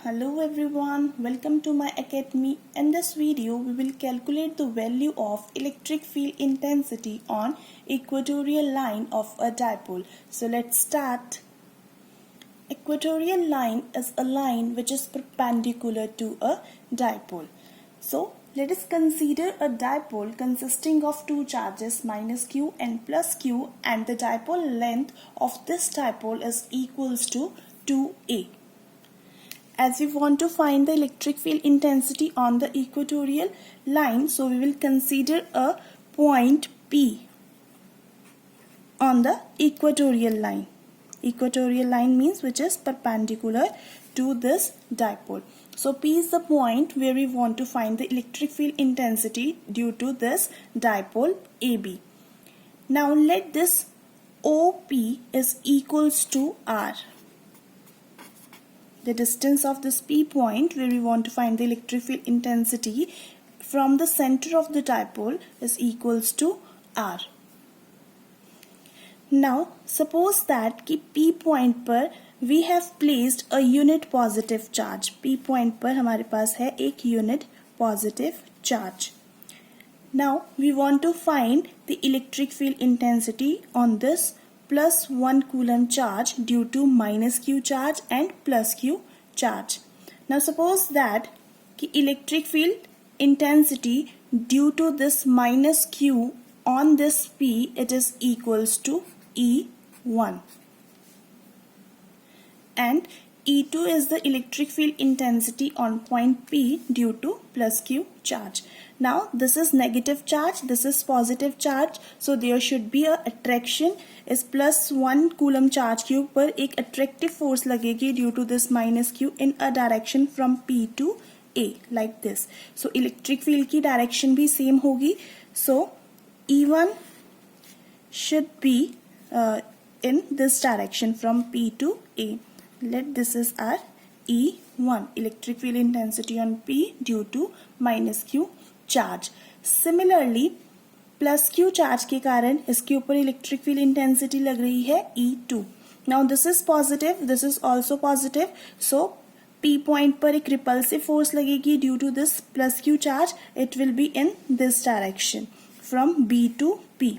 Hello everyone, welcome to my academy. In this video, we will calculate the value of electric field intensity on equatorial line of a dipole. So let's start. Equatorial line is a line which is perpendicular to a dipole. So let us consider a dipole consisting of two charges minus q and plus q, and the dipole length of this dipole is equals to 2a. As we want to find the electric field intensity on the equatorial line, so we will consider a point P on the equatorial line. Equatorial line means which is perpendicular to this dipole. So P is the point where we want to find the electric field intensity due to this dipole AB. Now let this OP is equals to R. The distance of this P point where we want to find the electric field intensity from the center of the dipole is equals to R. Now suppose that कि P point पर we have placed a unit positive charge. P point पर हमारे पास है एक unit positive charge. Now we want to find the electric field intensity on this plus 1 coulomb charge due to minus q charge and plus q charge. Now suppose that the electric field intensity due to this minus q on this P, it is equals to E1, and E2 is the electric field intensity on point P due to plus q charge. Now this is negative charge, this is positive charge, so there should be a attraction. इस plus 1 coulomb charge के ऊपर एक attractive force लगेगी due to this minus q in a direction from P to A like this. So electric field की direction भी same होगी. So E1 should be in this direction from P to A. Let this is our E1, electric field intensity on P due to minus Q charge. Similarly, plus q charge के कारण इसके ऊपर electric field intensity लग रही है E2. Now this is positive, this is also positive, so P point पर एक repulsive force लगेगी due to this plus q charge. It will be in this direction from B to P.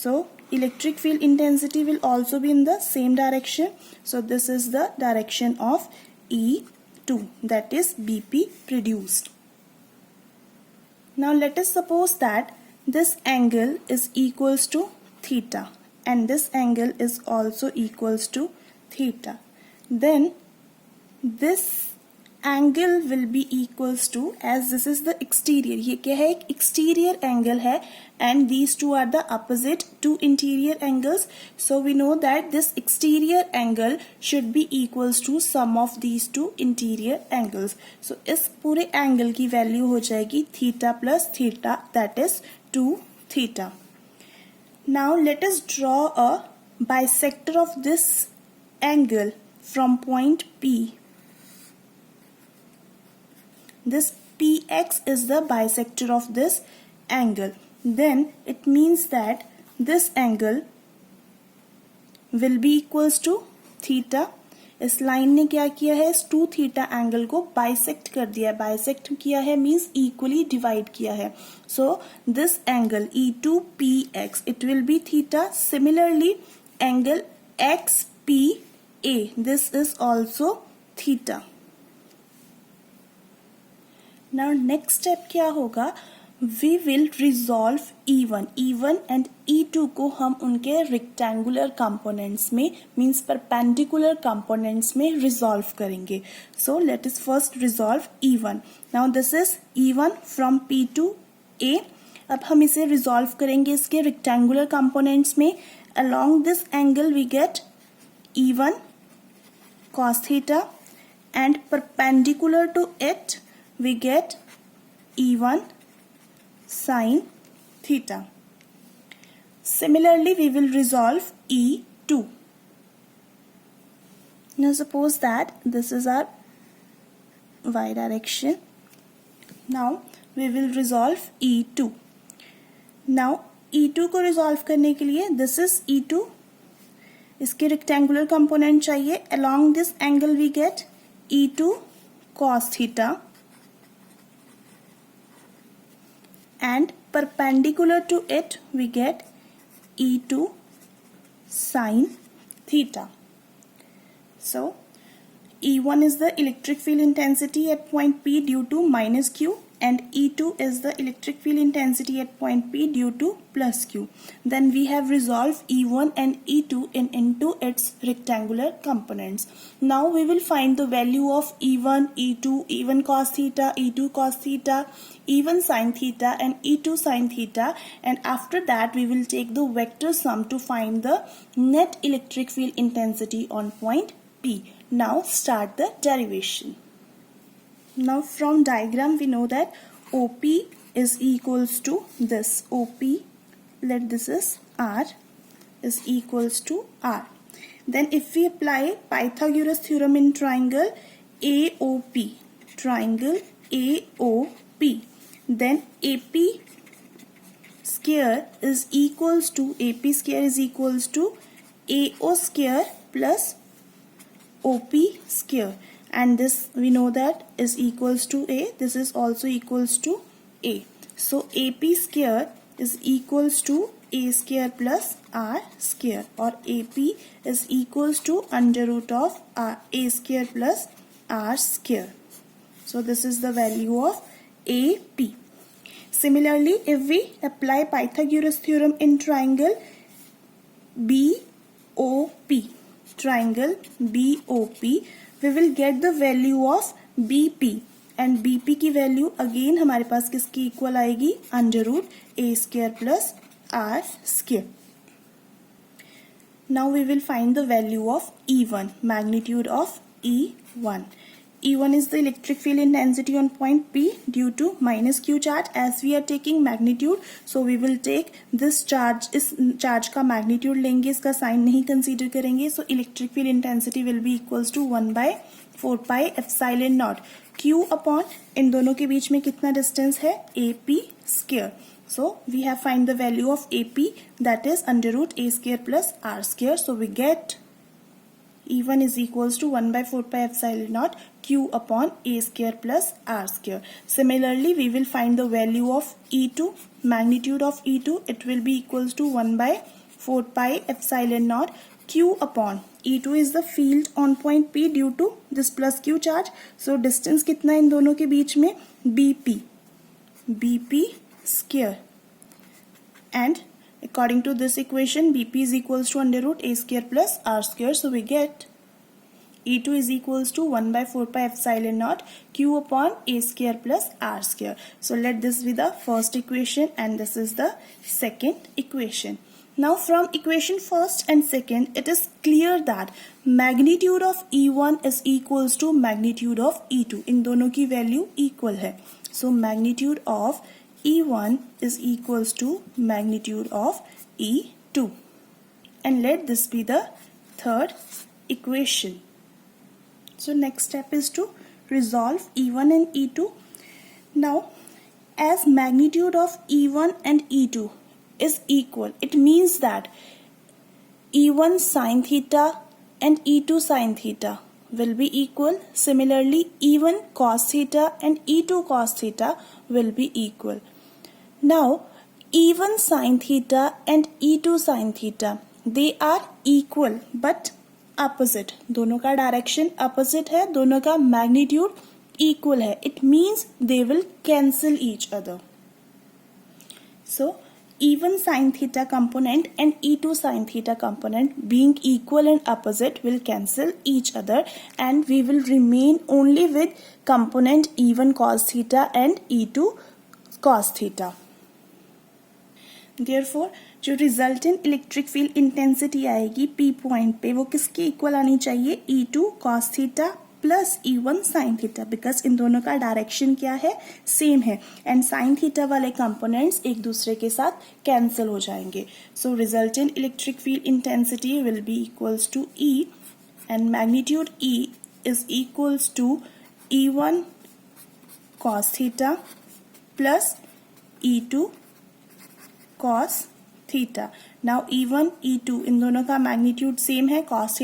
So electric field intensity will also be in the same direction. So this is the direction of E2, that is BP produced. Now let us suppose that this angle is equals to theta and this angle is also equals to theta. Then this angle will be equals to, as this is the exterior, ये क्या है, एक exterior angle है, and these two are the opposite two interior angles. So we know that this exterior angle should be equals to sum of these two interior angles. So इस पूरे angle की value हो जाएगी theta plus theta, that is 2 theta. Now let us draw a bisector of this angle from point P. This PX is the bisector of this angle. Then it means that this angle will be equals to theta. इस line ने क्या किया है, इस 2 theta angle को bisect कर दिया है. बाइसेक्ट किया है मीन्स इक्वली डिवाइड किया है. So this angle E2PX, it will B theta. Similarly angle XPA, this is also theta. Now next step क्या होगा, we will resolve E1 and E2 को हम उनके rectangular components में means perpendicular components में resolve करेंगे. So let us first resolve E1. Now this is E1 from P to A. अब हम इसे resolve करेंगे इसके rectangular components में. Along this angle we get E1 cos theta and perpendicular to it we get E1 sin theta. Similarly, we will resolve E2. Now suppose that this is our y direction. Now we will resolve E2. Now E2 को resolve करने के लिए this is E2. इसके rectangular component चाहिए. Along this angle we get E2 cos theta and perpendicular to it we get E2 sin theta. So E1 is the electric field intensity at point P due to minus Q, and E2 is the electric field intensity at point P due to plus Q. Then we have resolved E1 and E2 into its rectangular components. Now we will find the value of E1, E2, E1 cos theta, E2 cos theta, E1 sin theta and E2 sin theta, and after that we will take the vector sum to find the net electric field intensity on point P. Now start the derivation. Now from diagram we know that OP is equals to this. OP, let this is R, is equals to R. Then if we apply Pythagoras theorem in triangle AOP, triangle AOP, then AP square is equals to AO square plus OP square, and this we know that is equals to A. This is also equals to A. So AP square is equals to A square plus R square, or AP is equals to under root of A square plus R square. So this is the value of AP. Similarly, if we apply Pythagoras theorem in triangle BOP, triangle BOP, we will get the value of BP, and BP की value again हमारे पास किसकी equal आएगी, under root a square plus r square. Now we will find the value of E1, magnitude of E1. E1 is the electric field intensity on point P due to minus Q charge. As we are taking magnitude, so we will take this charge, इस charge का magnitude लेंगे, इसका sign नहीं consider करेंगे. So electric field intensity will be equals to 1 by 4 pi epsilon naught Q upon, इन दोनों के बीच में कितना distance है, AP square. So we have find the value of AP, that is under root A square plus R square. So we get E1 is equals to 1 by 4 pi epsilon naught Q upon A square plus R square. Similarly, we will find the value of E2, magnitude of E2, it will be equals to 1 by 4 pi epsilon naught Q upon, E2 is the field on point P due to this plus Q charge. So distance कितना इन दोनों के बीच में, BP, BP square, and according to this equation BP is equals to under root A square plus R square. So we get E2 is equals to 1 by 4 pi epsilon naught Q upon A square plus R square. So let this be the first equation and this is the second equation. Now from equation first and second, it is clear that magnitude of E1 is equals to magnitude of E2. इन दोनों की value equal है. So magnitude of E1 is equals to magnitude of E2. And let this be the third equation. So next step is to resolve E1 and E2. Now, as magnitude of E1 and E2 is equal, it means that E1 sin theta and E2 sin theta will be equal. Similarly, E1 cos theta and E2 cos theta will be equal. Now, E1 sin theta and E2 sin theta, they are equal but opposite. दोनों का direction opposite है, दोनों का magnitude equal है. It means they will cancel each other. So E1 sin theta component and E2 sin theta component being equal and opposite will cancel each other, and we will remain only with component E1 cos theta and E2 cos theta. Therefore, जो resultant electric field intensity आएगी P point पे, वो किसके equal आनी चाहिए, E2 cos theta plus E1 sin theta, because इन दोनों का डायरेक्शन क्या है, सेम है, एंड sin थीटा वाले कंपोनेंट्स एक दूसरे के साथ कैंसिल हो जाएंगे. So resultant electric field intensity will be equals to E, and magnitude E is equals to E1 cos theta plus E2 cos theta. Now E1 E2 इन दोनों का मैग्नीट्यूड सेम है, cos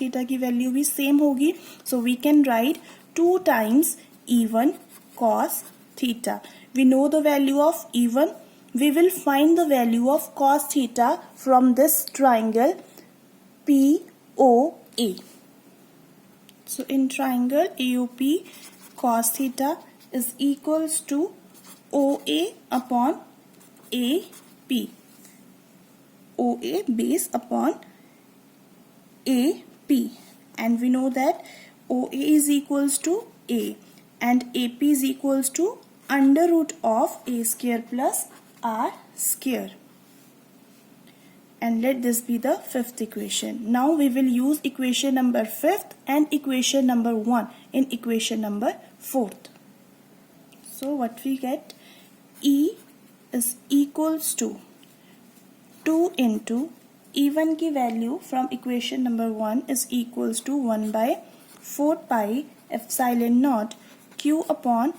थीटा की value भी same होगी. So we can write 2 times E1 cos theta. We know the value of E1. We will find the value of cos theta from this triangle POA. So in triangle AOP, cos theta is equals to OA upon AP. OA base upon AP. And we know that OA is equals to A and AP is equals to under root of A square plus R square. And let this be the fifth equation. Now we will use equation number 5th and equation number 1 in equation number 4th. So what we get, E is equals to 2 into E1 की value from equation number 1 is equals to 1 by 4 pi epsilon naught Q upon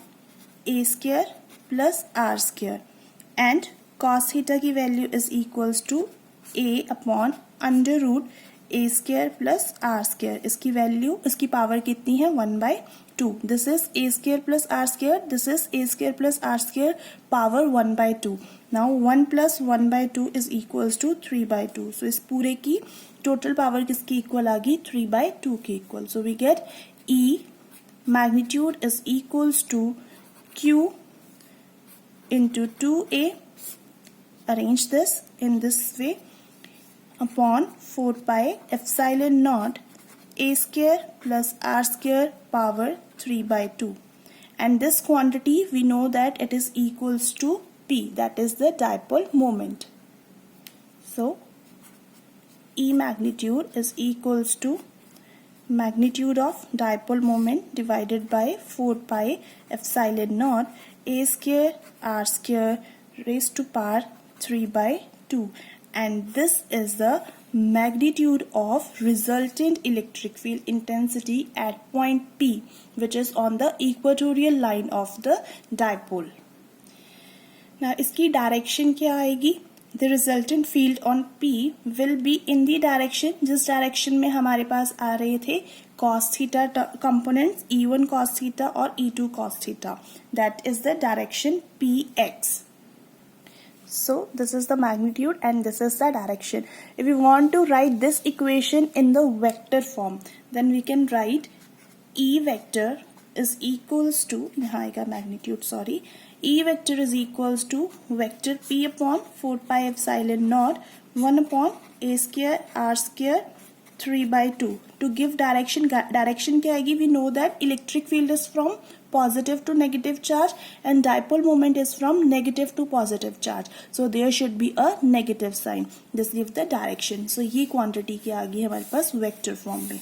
A square plus R square, and cos theta की value is equals to A upon under root A square plus R square. इसकी value, इसकी power कितनी है, 1 by 2. This is A square plus R square. This is A square plus R square power 1 by 2. Now 1 plus 1 by 2 is equals to 3 by 2. So इस पूरे की total power किसकी equal आ गई, 3 by 2 की equal. So we get E magnitude is equals to Q into 2A. Arrange this in this way, upon 4 pi epsilon naught A square plus R square power 3 by 2. And this quantity we know that it is equals to P, that is the dipole moment. So E magnitude is equals to magnitude of dipole moment divided by 4 pi epsilon naught A square R square raised to power 3 by 2. And this is the magnitude of resultant electric field intensity at point P, which is on the equatorial line of the dipole. Now इसकी direction क्या आएगी? The resultant field on P will be in the direction, जिस direction में हमारे पास आ रहे थे cos theta components E1 cos theta और E2 cos theta. That is the direction PX. So this is the magnitude and this is the direction. If we want to write this equation in the vector form, then we can write E vector is equals to, यहाँ आएगा magnitude, sorry, E vector is equals to vector P upon 4 pi epsilon naught 1 upon A square R square 3 by 2. To give direction, direction क्या आएगी? We know that electric field is from positive to negative charge and dipole moment is from negative to positive charge. So there should be a negative sign. This gives the direction. So ये quantity क्या आ गई हमारे पास vector form में.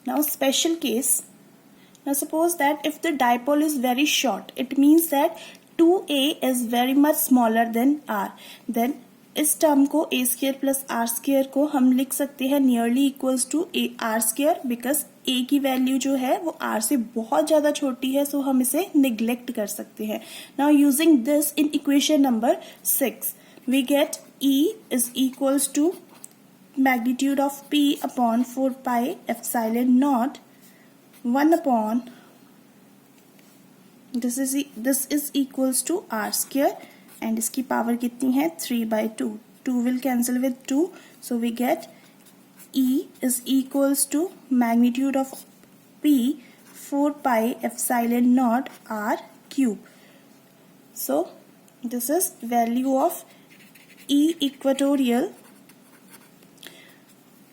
Now special case. Now suppose that if the dipole is very short, it means that 2A is very much smaller than R. Then इस term को A square plus R square को हम लिख सकते हैं nearly equals to R square, because A की value जो है वो R से बहुत ज़्यादा छोटी है, so हम इसे neglect कर सकते हैं. Now using this in equation number 6, we get E is equals to magnitude of P upon 4 pi epsilon naught 1 upon this is equals to R square, and इसकी पावर कितनी है, 3 by 2. 2 will cancel with 2, so we get E is equals to magnitude of P 4 pi epsilon naught R cube. So this is value of E equatorial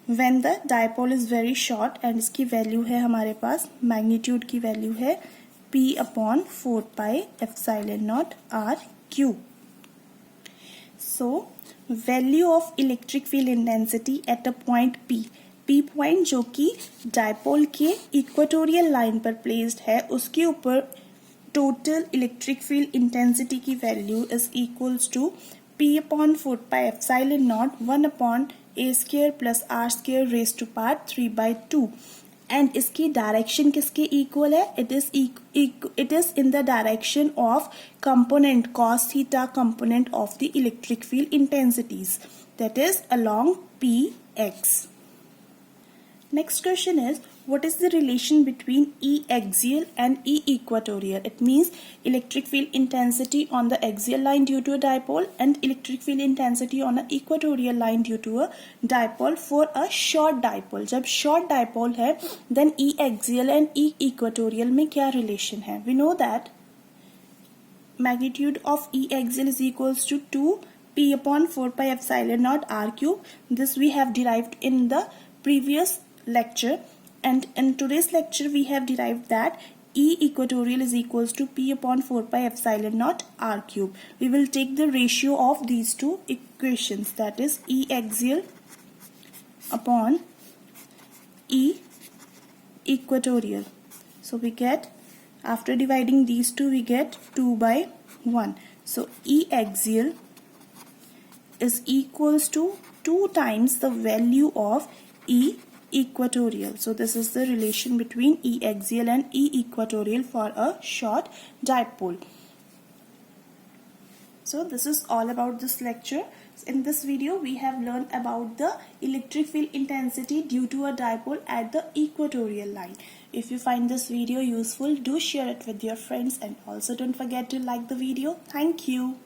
when the dipole is very short, and इसकी value है हमारे पास, magnitude की value है P upon 4 pi epsilon naught R cube. So value of electric field intensity at a point P. P point जो कि dipole के equatorial line पर placed है, उसके ऊपर total electric field intensity की value is equals to P upon 4 pi epsilon naught 1 upon A square plus R square raised to power 3 by 2. And इसकी direction किसके equal है? It is in the direction of component cos theta component of the electric field intensities, that is along PX. Next question is, what is the relation between E axial and E equatorial? It means electric field intensity on the axial line due to a dipole and electric field intensity on an equatorial line due to a dipole for a short dipole. जब short dipole है, then E axial and E equatorial में क्या relation है? We know that magnitude of E axial is equals to 2 P upon 4 pi epsilon naught R cube. This we have derived in the previous lecture, and in today's lecture we have derived that E equatorial is equals to P upon 4 pi epsilon naught R cube. We will take the ratio of these two equations, that is E axial upon E equatorial. So we get, after dividing these two, we get 2 by 1. So E axial is equals to 2 times the value of E equatorial. So this is the relation between E axial and E equatorial for a short dipole. So this is all about this lecture. In this video we have learned about the electric field intensity due to a dipole at the equatorial line. If you find this video useful, do share it with your friends, and also don't forget to like the video. Thank you.